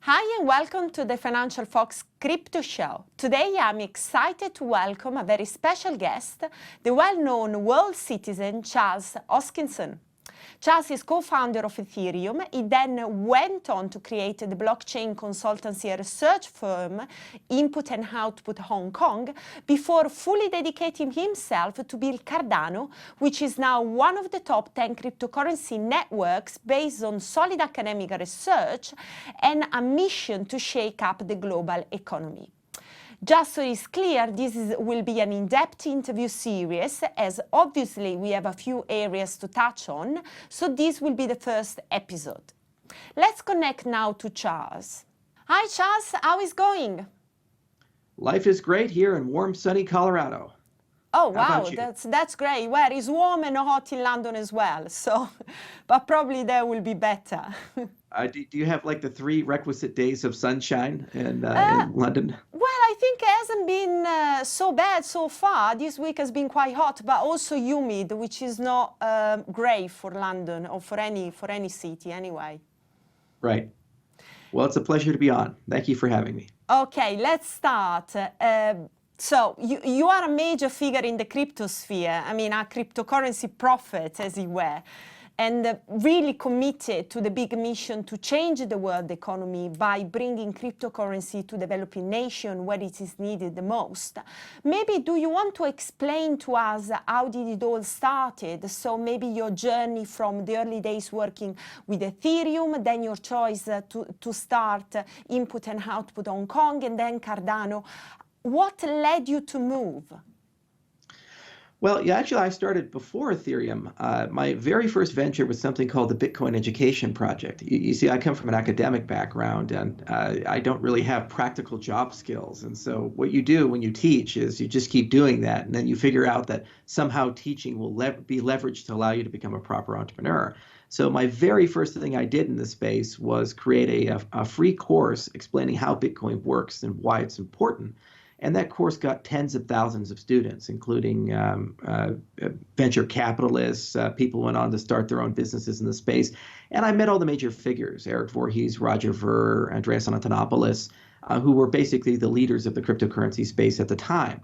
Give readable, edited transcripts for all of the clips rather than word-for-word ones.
Hi and welcome to the FinancialFox Crypto Show. Today I'm excited to welcome a very special guest, the well-known world citizen Charles Hoskinson. Charles is co-founder of Ethereum. He then went on to create the blockchain consultancy and research firm Input and Output Hong Kong before fully dedicating himself to build Cardano, which is now one of the top 10 cryptocurrency networks based on solid academic research and a mission to shake up the global economy. Just so it's clear, will be an in-depth interview series, as obviously we have a few areas to touch on, so this will be the first episode. Let's connect now to Charles. Hi Charles, how is going? Life is great here in warm, sunny Colorado. Oh wow, that's great. Well, it's warm and hot in London as well, so, but probably there will be better. Do you have like the 3 requisite days of sunshine in London? Well, I think it hasn't been so bad so far. This week has been quite hot, but also humid, which is not great for London or for any city anyway. Right. Well, it's a pleasure to be on. Thank you for having me. Okay, let's start. So you are a major figure in the crypto sphere. I mean, a cryptocurrency prophet, as it were, and really committed to the big mission to change the world economy by bringing cryptocurrency to developing nations where it is needed the most. Maybe do you want to explain to us how did it all started? So maybe your journey from the early days working with Ethereum, then your choice to start Input and Output Hong Kong, and then Cardano. What led you to move? Well, yeah, actually, I started before Ethereum. My very first venture was something called the Bitcoin Education Project. You see, I come from an academic background, and I don't really have practical job skills. And so what you do when you teach is you just keep doing that, and then you figure out that somehow teaching will be leveraged to allow you to become a proper entrepreneur. So my very first thing I did in this space was create a free course explaining how Bitcoin works and why it's important. And that course got tens of thousands of students, including venture capitalists, people who went on to start their own businesses in the space. And I met all the major figures, Eric Voorhees, Roger Ver, Andreas Antonopoulos, who were basically the leaders of the cryptocurrency space at the time.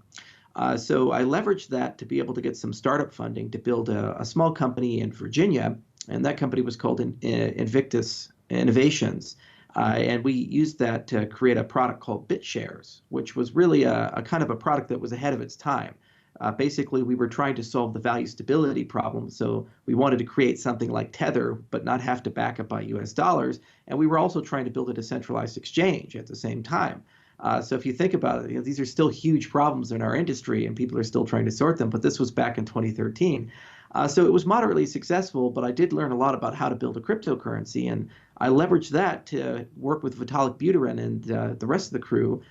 So I leveraged that to be able to get some startup funding to build a small company in Virginia. And that company was called Invictus Innovations. And we used that to create a product called BitShares, which was really a kind of a product that was ahead of its time. Basically, we were trying to solve the value stability problem. So we wanted to create something like Tether, but not have to back it by US dollars. And we were also trying to build a decentralized exchange at the same time. So if you think about it, these are still huge problems in our industry, and people are still trying to sort them. But this was back in 2013. So it was moderately successful, but I did learn a lot about how to build a cryptocurrency, and I leveraged that to work with Vitalik Buterin and the rest of the crew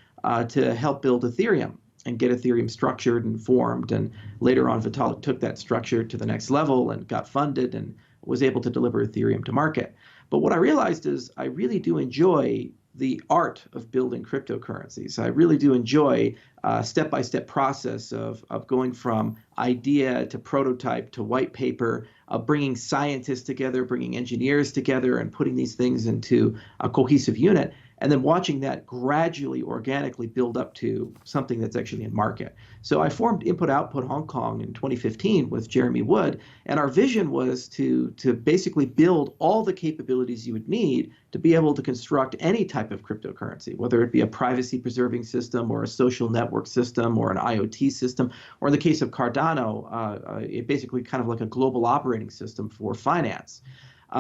to help build Ethereum and get Ethereum structured and formed. And later on, Vitalik took that structure to the next level and got funded and was able to deliver Ethereum to market. But what I realized is I really do enjoy the art of building cryptocurrencies. I really do enjoy step-by-step process of going from idea to prototype to white paper, of bringing scientists together, bringing engineers together, and putting these things into a cohesive unit, and then watching that gradually, organically build up to something that's actually in market. So I formed Input Output Hong Kong in 2015 with Jeremy Wood, and our vision was to basically build all the capabilities you would need to be able to construct any type of cryptocurrency, whether it be a privacy-preserving system or a social network system or an IoT system, or in the case of Cardano, it basically kind of like a global operating system for finance.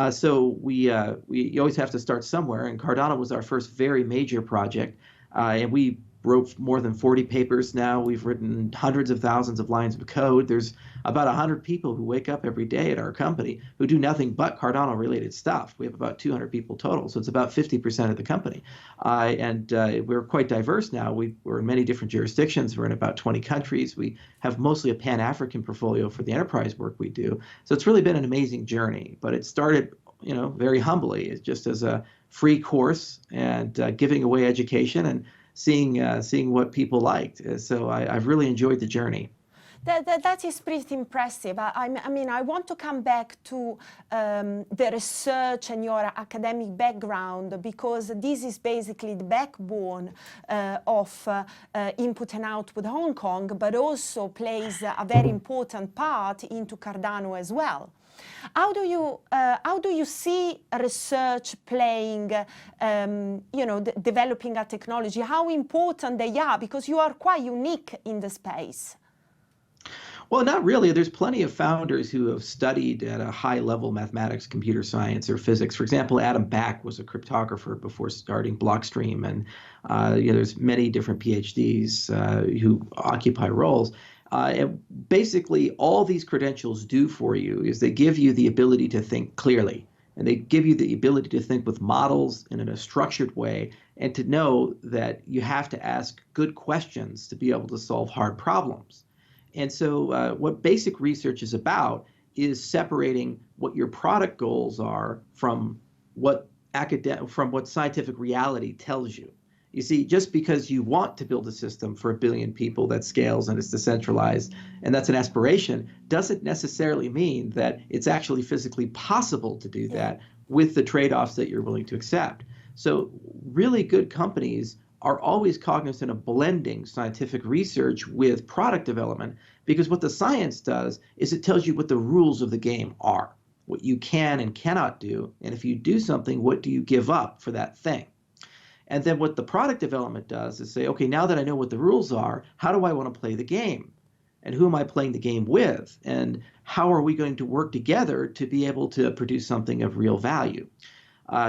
So we always have to start somewhere, and Cardano was our first very major project, and we wrote more than 40 papers now. We've written hundreds of thousands of lines of code. There's about 100 people who wake up every day at our company who do nothing but Cardano-related stuff. We have about 200 people total, so it's about 50% of the company. And we're quite diverse now. We're in many different jurisdictions. We're in about 20 countries. We have mostly a Pan-African portfolio for the enterprise work we do. So it's really been an amazing journey, but it started very humbly. It's just as a free course and giving away education and seeing what people liked. So I've really enjoyed the journey. That is pretty impressive. I mean, I want to come back to the research and your academic background, because this is basically the backbone of input and output Hong Kong, but also plays a very important part into Cardano as well. How do you see research playing, developing a technology? How important they are, because you are quite unique in the space. Well, not really. There's plenty of founders who have studied at a high level mathematics, computer science, or physics. For example, Adam Back was a cryptographer before starting Blockstream, and there's many different PhDs who occupy roles. And basically, all these credentials do for you is they give you the ability to think clearly, and they give you the ability to think with models and in a structured way, and to know that you have to ask good questions to be able to solve hard problems. And so what basic research is about is separating what your product goals are from what scientific reality tells you. You see, just because you want to build a system for 1 billion people that scales and is decentralized, and that's an aspiration, doesn't necessarily mean that it's actually physically possible to do that with the trade-offs that you're willing to accept. So really good companies are always cognizant of blending scientific research with product development, because what the science does is it tells you what the rules of the game are, what you can and cannot do, and if you do something, what do you give up for that thing? And then what the product development does is say, okay, now that I know what the rules are, how do I want to play the game? And who am I playing the game with? And how are we going to work together to be able to produce something of real value?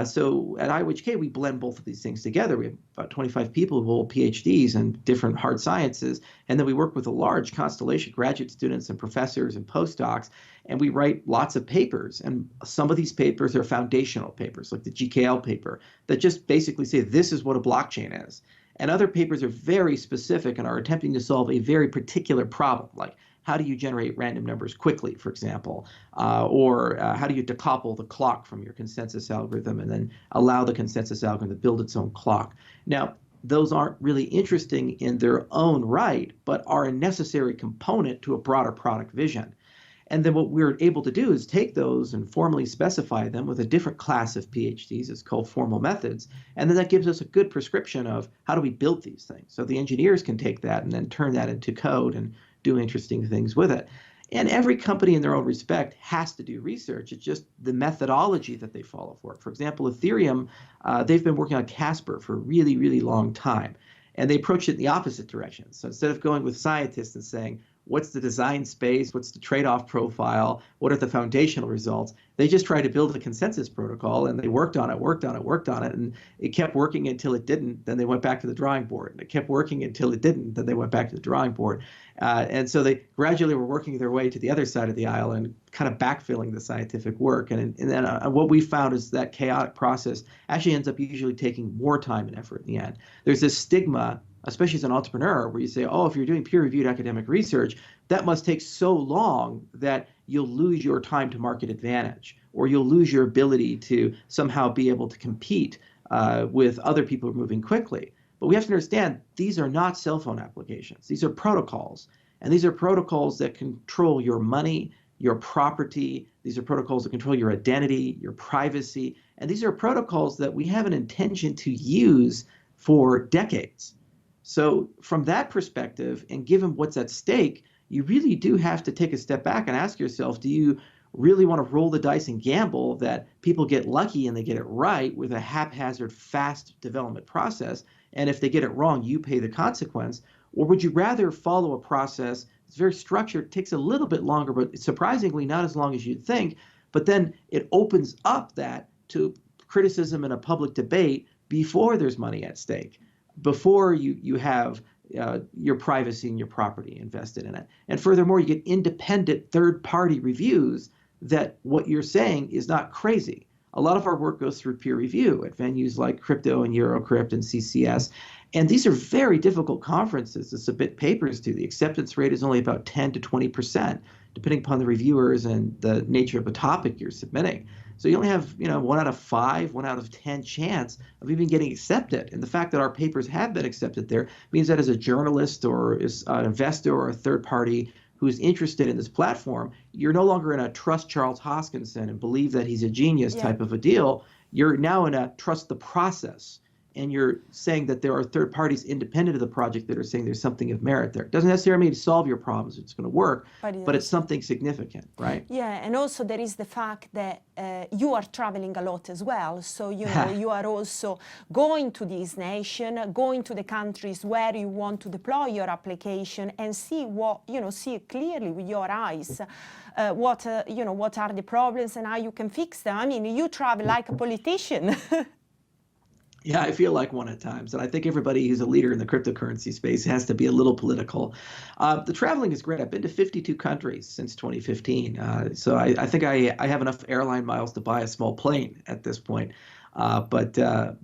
So at IOHK, we blend both of these things together. We have about 25 people who hold PhDs in different hard sciences, and then we work with a large constellation of graduate students and professors and postdocs, and we write lots of papers. And some of these papers are foundational papers, like the GKL paper, that just basically say this is what a blockchain is. And other papers are very specific and are attempting to solve a very particular problem, like how do you generate random numbers quickly, for example, or how do you decouple the clock from your consensus algorithm and then allow the consensus algorithm to build its own clock. Now, those aren't really interesting in their own right, but are a necessary component to a broader product vision. And then what we're able to do is take those and formally specify them with a different class of PhDs. It's called formal methods. And then that gives us a good prescription of how do we build these things. So the engineers can take that and then turn that into code and do interesting things with it. And every company in their own respect has to do research. It's just the methodology that they follow for it. For example, Ethereum, they've been working on Casper for a really, really long time. And they approach it in the opposite direction. So instead of going with scientists and saying, what's the design space, what's the trade-off profile, what are the foundational results, they just tried to build a consensus protocol, and they worked on it, and it kept working until it didn't. Then they went back to the drawing board, and it kept working until it didn't. Then they went back to the drawing board. And so they gradually were working their way to the other side of the aisle and kind of backfilling the scientific work. And then what we found is that chaotic process actually ends up usually taking more time and effort in the end. There's this stigma, especially as an entrepreneur, where you say, oh, if you're doing peer-reviewed academic research, that must take so long that you'll lose your time to market advantage, or you'll lose your ability to somehow be able to compete with other people moving quickly. But we have to understand, these are not cell phone applications. These are protocols. And these are protocols that control your money, your property. These are protocols that control your identity, your privacy. And these are protocols that we have an intention to use for decades. So from that perspective, and given what's at stake, you really do have to take a step back and ask yourself, do you really want to roll the dice and gamble that people get lucky and they get it right with a haphazard, fast development process? And if they get it wrong, you pay the consequence. Or would you rather follow a process that's very structured, takes a little bit longer, but surprisingly not as long as you'd think, but then it opens up that to criticism and a public debate before there's money at stake, before you have your privacy and your property invested in it. And furthermore, you get independent third-party reviews that what you're saying is not crazy. A lot of our work goes through peer review at venues like Crypto and Eurocrypt and CCS. And these are very difficult conferences to submit papers to. The acceptance rate is only about 10 to 20%, depending upon the reviewers and the nature of the topic you're submitting. So you only have, 1 out of 5, 1 out of 10 chance of even getting accepted. And the fact that our papers have been accepted there means that as a journalist or as an investor or a third-party who's interested in this platform, you're no longer in a trust Charles Hoskinson and believe that he's a genius type of a deal. You're now in a trust the process. And you're saying that there are third parties independent of the project that are saying there's something of merit there. It doesn't necessarily mean to solve your problems, it's going to work, but it's something significant, right? Yeah, and also there is the fact that you are traveling a lot as well. So, you know, you are also going to this nation, going to the countries where you want to deploy your application and see what, you know, see clearly with your eyes what are the problems and how you can fix them. I mean, you travel like a politician. Yeah, I feel like one at times. And I think everybody who's a leader in the cryptocurrency space has to be a little political. The traveling is great. I've been to 52 countries since 2015. So I think I have enough airline miles to buy a small plane at this point. But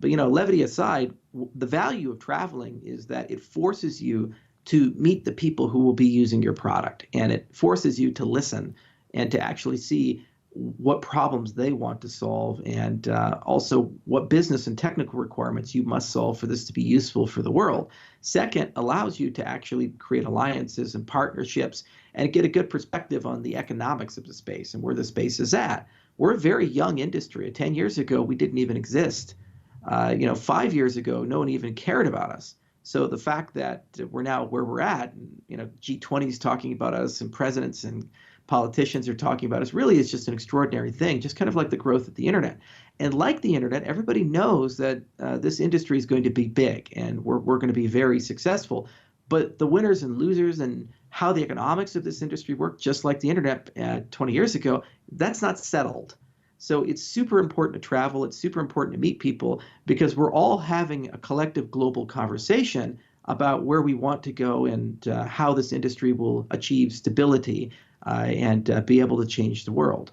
you know, levity aside, the value of traveling is that it forces you to meet the people who will be using your product. And it forces you to listen and to actually see what problems they want to solve, and also what business and technical requirements you must solve for this to be useful for the world. Second, allows you to actually create alliances and partnerships and get a good perspective on the economics of the space and where the space is at. We're a very young industry. 10 years ago, we didn't even exist. 5 years ago, no one even cared about us. So the fact that we're now where we're at, G20 is talking about us, and presidents and politicians are talking about us, really is just an extraordinary thing, just kind of like the growth of the internet. And like the internet, everybody knows that this industry is going to be big and we're going to be very successful. But the winners and losers and how the economics of this industry work, just like the internet 20 years ago, that's not settled. So it's super important to travel. It's super important to meet people because we're all having a collective global conversation about where we want to go and how this industry will achieve stability and be able to change the world.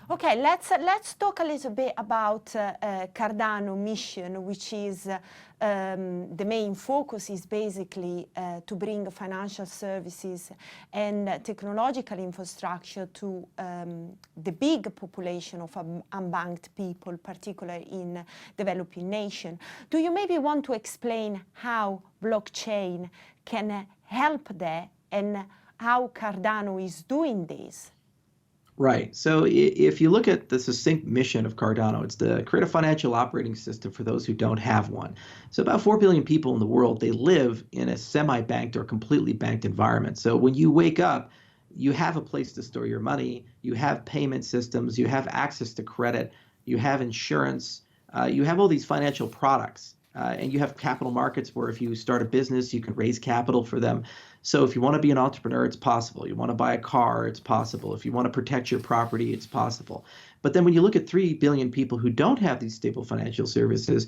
Okay, let's talk a little bit about Cardano Mission, which is the main focus is basically to bring financial services and technological infrastructure to the big population of unbanked people, particularly in developing nations. Do you maybe want to explain how blockchain can help there and how Cardano is doing this? Right. So if you look at the succinct mission of Cardano, it's to create a financial operating system for those who don't have one. So about 4 billion people in the world, they live in a semi-banked or completely banked environment. So when you wake up, you have a place to store your money, you have payment systems, you have access to credit, you have insurance, you have all these financial products. And you have capital markets where if you start a business, you can raise capital for them. So if you want to be an entrepreneur, it's possible. You want to buy a car, it's possible. If you want to protect your property, it's possible. But then when you look at 3 billion people who don't have these stable financial services,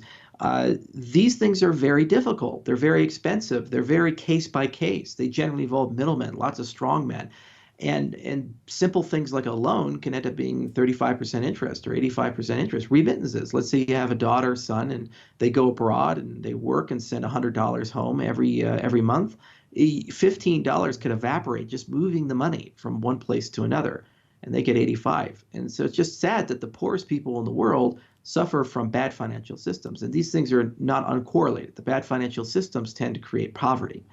these things are very difficult. They're very expensive. They're very case by case. They generally involve middlemen, lots of strong men. And simple things like a loan can end up being 35% interest or 85% interest. Remittances. Let's say you have a daughter, son, and they go abroad and they work and send $100 home every month. $15 could evaporate just moving the money from one place to another, and they get 85. And so it's just sad that the poorest people in the world suffer from bad financial systems. And these things are not uncorrelated. The bad financial systems tend to create poverty.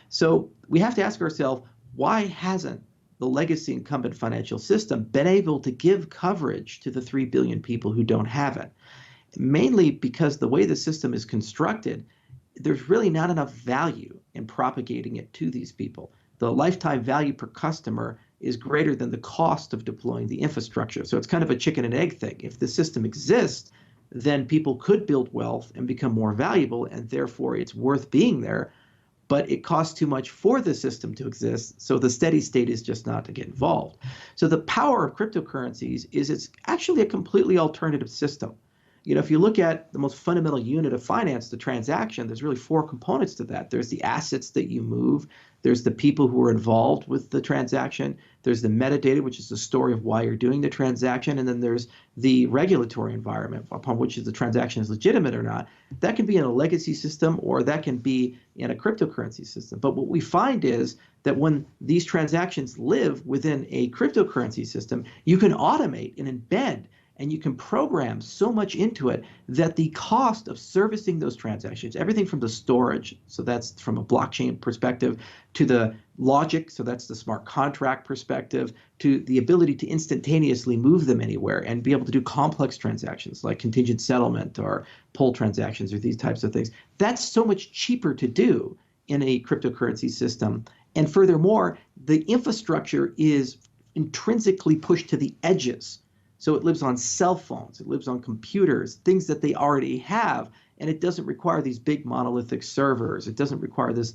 So we have to ask ourselves, why hasn't the legacy incumbent financial system been able to give coverage to the 3 billion people who don't have it? Mainly because the way the system is constructed, there's really not enough value in propagating it to these people. The lifetime value per customer is greater than the cost of deploying the infrastructure. So it's kind of a chicken and egg thing. If the system exists, then people could build wealth and become more valuable, and therefore it's worth being there. But it costs too much for the system to exist, so the steady state is just not to get involved. So the power of cryptocurrencies is it's actually a completely alternative system. If you look at the most fundamental unit of finance, the transaction, there's really 4 components to that. There's the assets that you move. There's the people who are involved with the transaction. There's the metadata, which is the story of why you're doing the transaction. And then there's the regulatory environment upon which the transaction is legitimate or not. That can be in a legacy system or that can be in a cryptocurrency system. But what we find is that when these transactions live within a cryptocurrency system, you can automate and embed and you can program so much into it that the cost of servicing those transactions, everything from the storage, so that's from a blockchain perspective, to the logic, so that's the smart contract perspective, to the ability to instantaneously move them anywhere and be able to do complex transactions like contingent settlement or pull transactions or these types of things. That's so much cheaper to do in a cryptocurrency system. And furthermore, the infrastructure is intrinsically pushed to the edges. So it lives on cell phones, it lives on computers, things that they already have, and it doesn't require these big monolithic servers. It doesn't require this,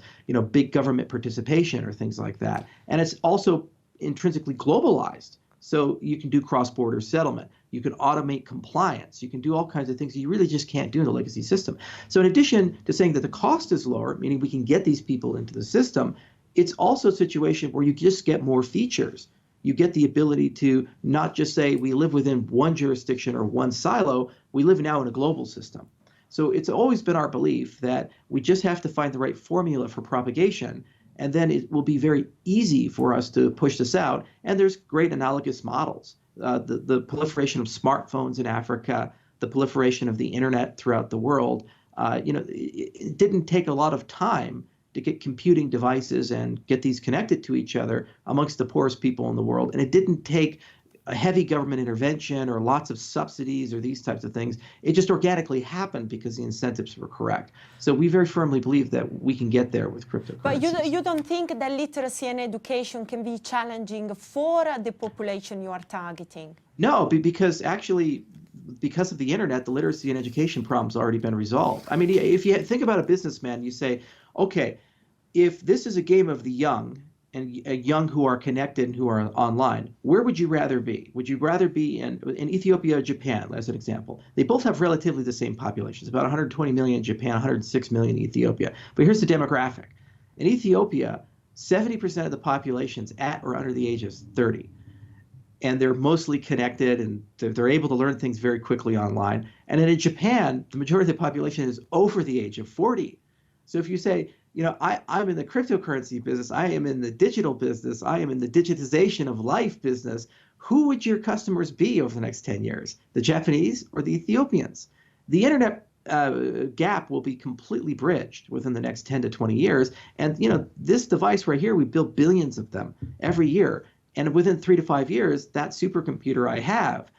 big government participation or things like that. And it's also intrinsically globalized. So you can do cross-border settlement. You can automate compliance. You can do all kinds of things you really just can't do in a legacy system. So in addition to saying that the cost is lower, meaning we can get these people into the system, it's also a situation where you just get more features. You get the ability to not just say we live within one jurisdiction or one silo, we live now in a global system. So it's always been our belief that we just have to find the right formula for propagation, and then it will be very easy for us to push this out. And there's great analogous models. The proliferation of smartphones in Africa, the proliferation of the internet throughout the world, it didn't take a lot of time to get computing devices and get these connected to each other amongst the poorest people in the world. And it didn't take a heavy government intervention or lots of subsidies or these types of things. It just organically happened because the incentives were correct. So we very firmly believe that we can get there with cryptocurrencies. But you don't think that literacy and education can be challenging for the population you are targeting? No, because actually, because of the internet, the literacy and education problem's already been resolved. I mean, if you think about a businessman, you say, okay, if this is a game of the young, and young who are connected and who are online, where would you rather be? Would you rather be in Ethiopia or Japan, as an example? They both have relatively the same populations, about 120 million in Japan, 106 million in Ethiopia. But here's the demographic. In Ethiopia, 70% of the population's at or under the age of 30. And they're mostly connected, and they're able to learn things very quickly online. And then in Japan, the majority of the population is over the age of 40. So if you say, I'm in the cryptocurrency business, I am in the digital business, I am in the digitization of life business, who would your customers be over the next 10 years? The Japanese or the Ethiopians? The internet gap will be completely bridged within the next 10 to 20 years. And this device right here, we build billions of them every year. And within 3 to 5 years, that supercomputer I have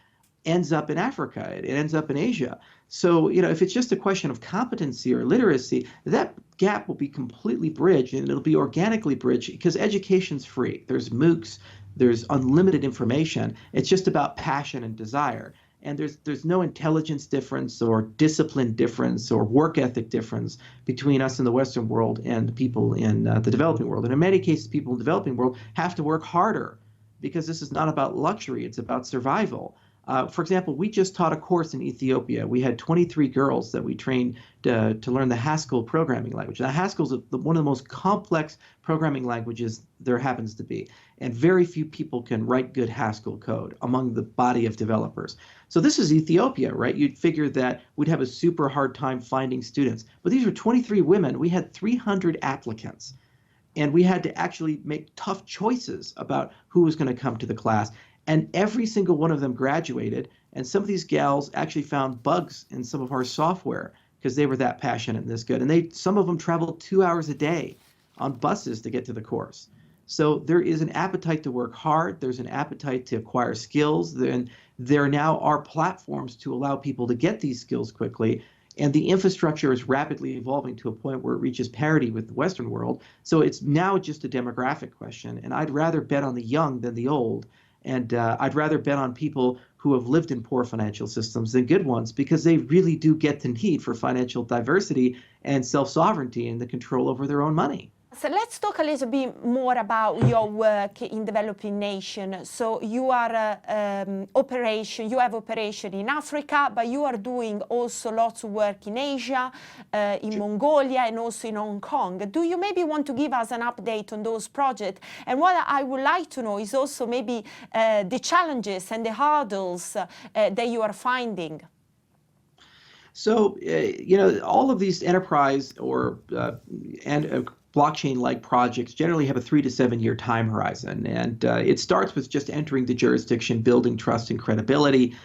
ends up in Africa, it ends up in Asia. So, if it's just a question of competency or literacy, that gap will be completely bridged, and it'll be organically bridged because education's free. There's MOOCs, there's unlimited information. It's just about passion and desire. And there's no intelligence difference or discipline difference or work ethic difference between us in the Western world and people in the developing world. And in many cases, people in the developing world have to work harder because this is not about luxury, it's about survival. For example, we just taught a course in Ethiopia. We had 23 girls that we trained to learn the Haskell programming language. Now, Haskell is one of the most complex programming languages there happens to be, and very few people can write good Haskell code among the body of developers. So this is Ethiopia, right? You'd figure that we'd have a super hard time finding students. But these were 23 women. We had 300 applicants. And we had to actually make tough choices about who was going to come to the class. And every single one of them graduated, and some of these gals actually found bugs in some of our software because they were that passionate and this good. And some of them traveled 2 hours a day on buses to get to the course. So there is an appetite to work hard. There's an appetite to acquire skills. And there now are platforms to allow people to get these skills quickly. And the infrastructure is rapidly evolving to a point where it reaches parity with the Western world. So it's now just a demographic question. And I'd rather bet on the young than the old. And I'd rather bet on people who have lived in poor financial systems than good ones because they really do get the need for financial diversity and self-sovereignty and the control over their own money. So let's talk a little bit more about your work in developing nations. So you are you have operation in Africa, but you are doing also lots of work in Asia, in Mongolia, and also in Hong Kong. Do you maybe want to give us an update on those projects? And what I would like to know is also maybe the challenges and the hurdles that you are finding. So, all of these enterprise blockchain-like projects generally have a 3 to 7 year time horizon. And it starts with just entering the jurisdiction, building trust and credibility.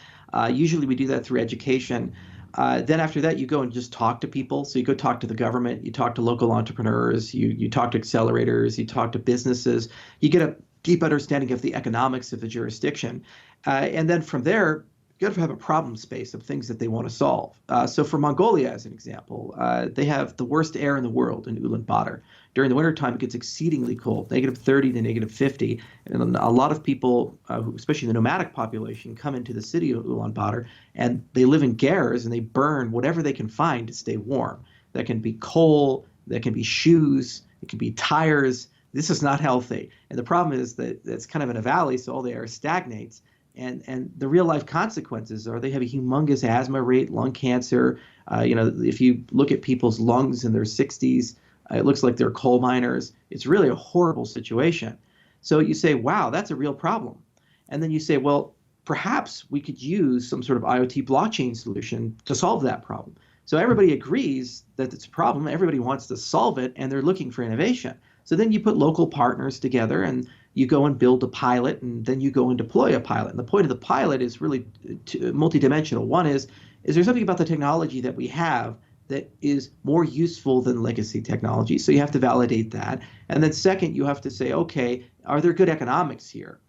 Usually we do that through education. Then after that, you go and just talk to people. So you go talk to the government, you talk to local entrepreneurs, you talk to accelerators, you talk to businesses. You get a deep understanding of the economics of the jurisdiction. And then from there, you got to have a problem space of things that they want to solve. So for Mongolia, as an example, they have the worst air in the world in Ulaanbaatar. During the wintertime, it gets exceedingly cold, -30 to -50. And a lot of people, especially the nomadic population, come into the city of Ulaanbaatar, and they live in gers, and they burn whatever they can find to stay warm. That can be coal, that can be shoes, it can be tires. This is not healthy. And the problem is that it's kind of in a valley, so all the air stagnates. And the real life consequences are they have a humongous asthma rate, lung cancer. If you look at people's lungs in their 60s, it looks like they're coal miners. It's really a horrible situation. So you say, wow, that's a real problem. And then you say, well, perhaps we could use some sort of IoT blockchain solution to solve that problem. So everybody agrees that it's a problem. Everybody wants to solve it, and they're looking for innovation. So then you put local partners together, and you go and build a pilot, and then you go and deploy a pilot. And the point of the pilot is really multidimensional. One is there something about the technology that we have that is more useful than legacy technology? So you have to validate that. And then second, you have to say, okay, are there good economics here?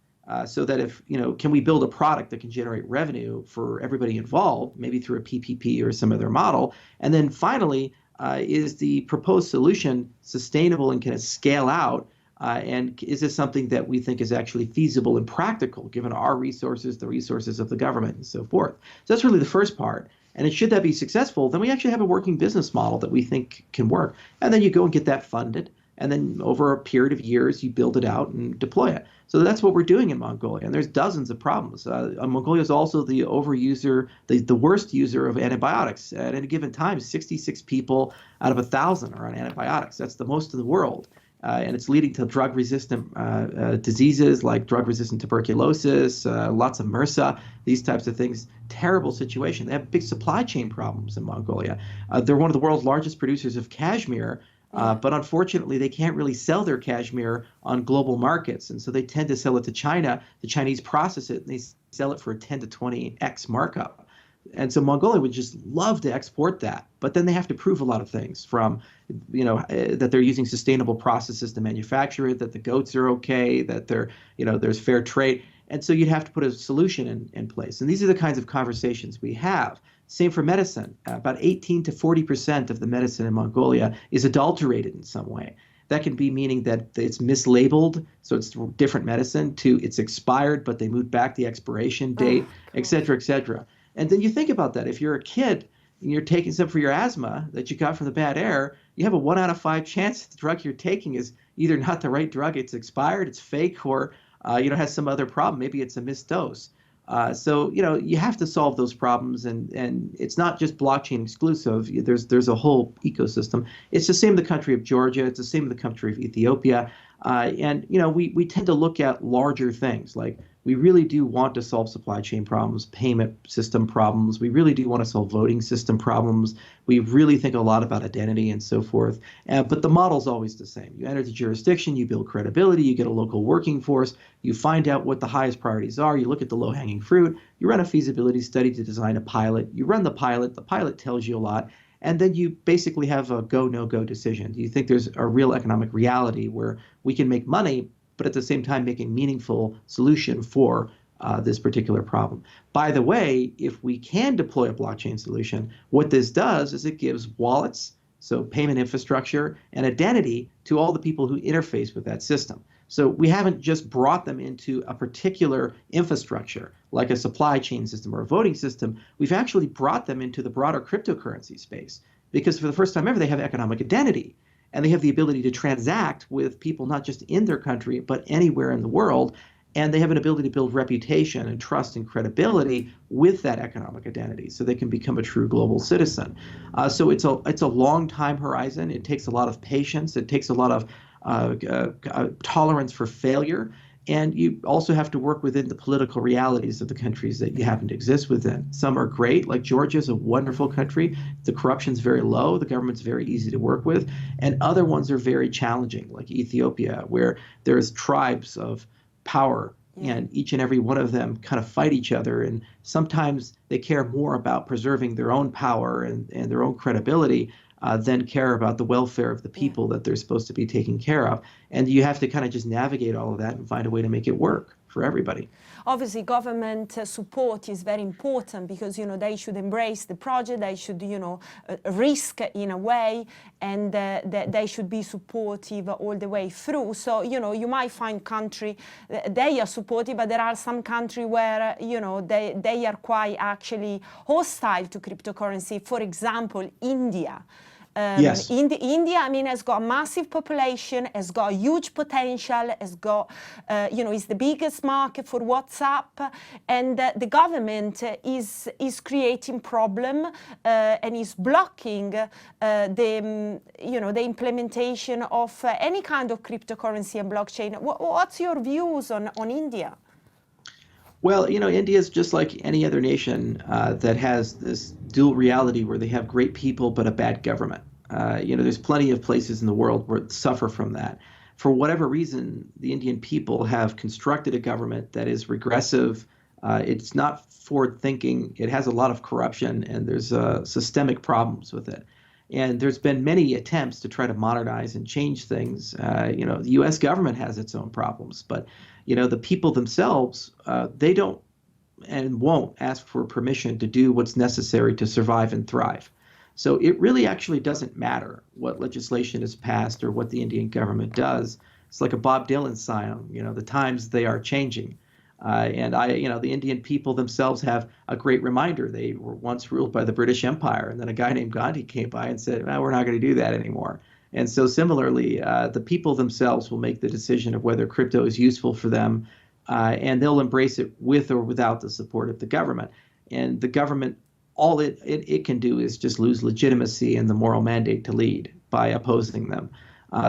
So that if, can we build a product that can generate revenue for everybody involved, maybe through a PPP or some other model? And then finally, is the proposed solution sustainable and can it scale out? And is this something that we think is actually feasible and practical, given our resources, the resources of the government, and so forth? So that's really the first part. And should that be successful, then we actually have a working business model that we think can work. And then you go and get that funded. And then over a period of years, you build it out and deploy it. So that's what we're doing in Mongolia. And there's dozens of problems. Mongolia is also the overuser, the worst user of antibiotics. At any given time, 66 people out of 1,000 are on antibiotics. That's the most in the world. And it's leading to drug-resistant diseases like drug-resistant tuberculosis, lots of MRSA, these types of things. Terrible situation. They have big supply chain problems in Mongolia. They're one of the world's largest producers of cashmere, but unfortunately, they can't really sell their cashmere on global markets. And so they tend to sell it to China. The Chinese process it, and they sell it for a 10 to 20x markup. And so Mongolia would just love to export that, but then they have to prove a lot of things from, that they're using sustainable processes to manufacture it, that the goats are okay, that there's fair trade. And so you'd have to put a solution in place. And these are the kinds of conversations we have. Same for medicine. About 18 to 40% of the medicine in Mongolia is adulterated in some way. That can be meaning that it's mislabeled, so it's different medicine, to it's expired, but they moved back the expiration date, et cetera, et cetera. And then you think about that. If you're a kid and you're taking some for your asthma that you got from the bad air, you have a 1 out of 5 chance the drug you're taking is either not the right drug, it's expired, it's fake, or has some other problem. Maybe it's a missed dose. So you have to solve those problems, and it's not just blockchain exclusive. There's a whole ecosystem. It's the same in the country of Georgia. It's the same in the country of Ethiopia. And we tend to look at larger things, like we really do want to solve supply chain problems, payment system problems. We really do want to solve voting system problems. We really think a lot about identity and so forth. But the model's always the same. You enter the jurisdiction, you build credibility, you get a local working force, you find out what the highest priorities are, you look at the low-hanging fruit, you run a feasibility study to design a pilot, you run the pilot tells you a lot, and then you basically have a go, no-go decision. Do you think there's a real economic reality where we can make money, but at the same time make a meaningful solution for this particular problem? By the way, if we can deploy a blockchain solution, what this does is it gives wallets, so payment infrastructure, and identity to all the people who interface with that system. So we haven't just brought them into a particular infrastructure, like a supply chain system or a voting system. We've actually brought them into the broader cryptocurrency space, because for the first time ever, they have economic identity. And they have the ability to transact with people not just in their country, but anywhere in the world. And they have an ability to build reputation and trust and credibility with that economic identity, so they can become a true global citizen. So it's a long time horizon. It takes a lot of patience. It takes a lot of tolerance for failure. And you also have to work within the political realities of the countries that you happen to exist within. Some are great, like Georgia is a wonderful country. The corruption's very low. The government's very easy to work with. And other ones are very challenging, like Ethiopia, where there's tribes of power and each and every one of them kind of fight each other. And sometimes they care more about preserving their own power and their own credibility than care about the welfare of the people that they're supposed to be taking care of. And you have to kind of just navigate all of that and find a way to make it work for everybody. Obviously, government support is very important because, they should embrace the project, they should, risk in a way, and they should be supportive all the way through. So, you might find country, they are supportive, but there are some countries where, they are quite actually hostile to cryptocurrency. For example, India. Yes. India, has got a massive population, has got a huge potential, has got, is the biggest market for WhatsApp, and the government is creating problem and is blocking the implementation of any kind of cryptocurrency and blockchain. What's your views on India? Well, India is just like any other nation that has this dual reality where they have great people but a bad government. There's plenty of places in the world where suffer from that. For whatever reason, the Indian people have constructed a government that is regressive. It's not forward-thinking. It has a lot of corruption, and there's systemic problems with it. And there's been many attempts to try to modernize and change things. The U.S. government has its own problems, but the people themselves, they don't and won't ask for permission to do what's necessary to survive and thrive. So it really actually doesn't matter what legislation is passed or what the Indian government does. It's like a Bob Dylan song, the times they are changing. The Indian people themselves have a great reminder. They were once ruled by the British Empire, and then a guy named Gandhi came by and said, well, we're not going to do that anymore. And so similarly, the people themselves will make the decision of whether crypto is useful for them, and they'll embrace it with or without the support of the government. And the government, all it can do is just lose legitimacy and the moral mandate to lead by opposing them.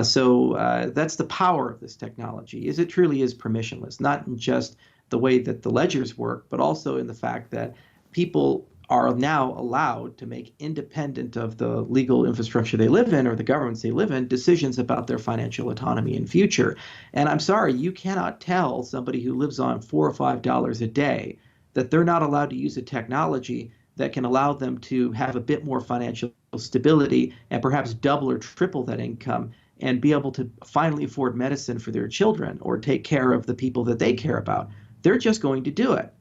So that's the power of this technology, is it truly is permissionless, not in just the way that the ledgers work, but also in the fact that people are now allowed to make, independent of the legal infrastructure they live in or the governments they live in, decisions about their financial autonomy and future. And I'm sorry, you cannot tell somebody who lives on $4 or $5 a day that they're not allowed to use a technology that can allow them to have a bit more financial stability and perhaps double or triple that income and be able to finally afford medicine for their children or take care of the people that they care about. They're just going to do it.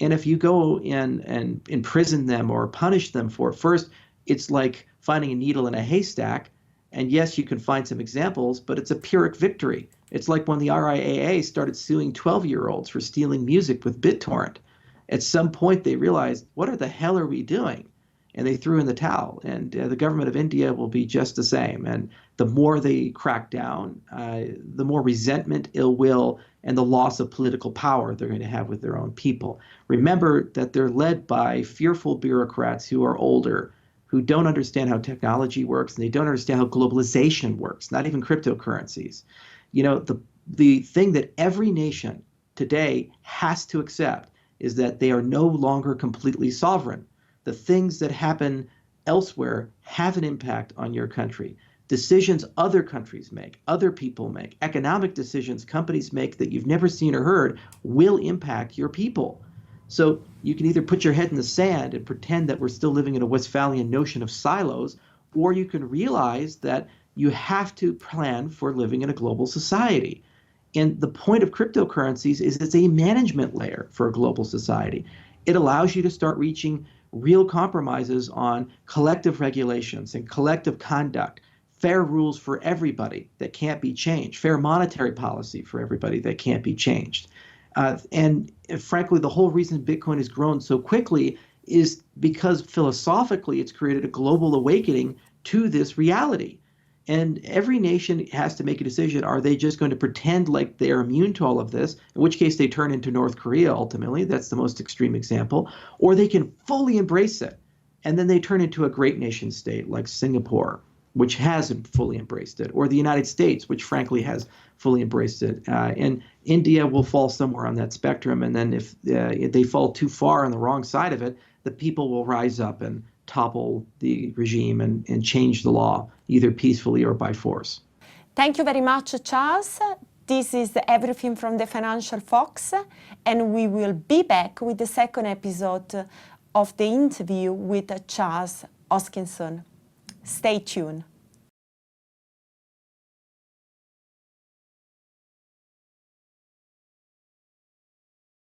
And if you go in and imprison them or punish them for it, first, it's like finding a needle in a haystack. And yes, you can find some examples, but it's a Pyrrhic victory. It's like when the RIAA started suing 12-year-olds for stealing music with BitTorrent. At some point, they realized, what the hell are we doing? And they threw in the towel. And the government of India will be just the same. And the more they crack down, the more resentment, ill will, and the loss of political power they're going to have with their own people. Remember that they're led by fearful bureaucrats who are older, who don't understand how technology works, and they don't understand how globalization works, not even cryptocurrencies. The thing that every nation today has to accept is that they are no longer completely sovereign. The things that happen elsewhere have an impact on your country. Decisions other countries make, other people make, economic decisions companies make that you've never seen or heard will impact your people. So you can either put your head in the sand and pretend that we're still living in a Westphalian notion of silos, or you can realize that you have to plan for living in a global society. And the point of cryptocurrencies is it's a management layer for a global society. It allows you to start reaching real compromises on collective regulations and collective conduct, fair rules for everybody that can't be changed, fair monetary policy for everybody that can't be changed. And frankly, the whole reason Bitcoin has grown so quickly is because philosophically it's created a global awakening to this reality. And every nation has to make a decision. Are they just going to pretend like they're immune to all of this, in which case they turn into North Korea ultimately, that's the most extreme example, or they can fully embrace it, and then they turn into a great nation state like Singapore, which hasn't fully embraced it, or the United States, which frankly has fully embraced it. And India will fall somewhere on that spectrum, and then if they fall too far on the wrong side of it, the people will rise up and topple the regime and change the law, either peacefully or by force. Thank you very much, Charles. This is everything from the Financial Fox, and we will be back with the second episode of the interview with Charles Hoskinson. Stay tuned.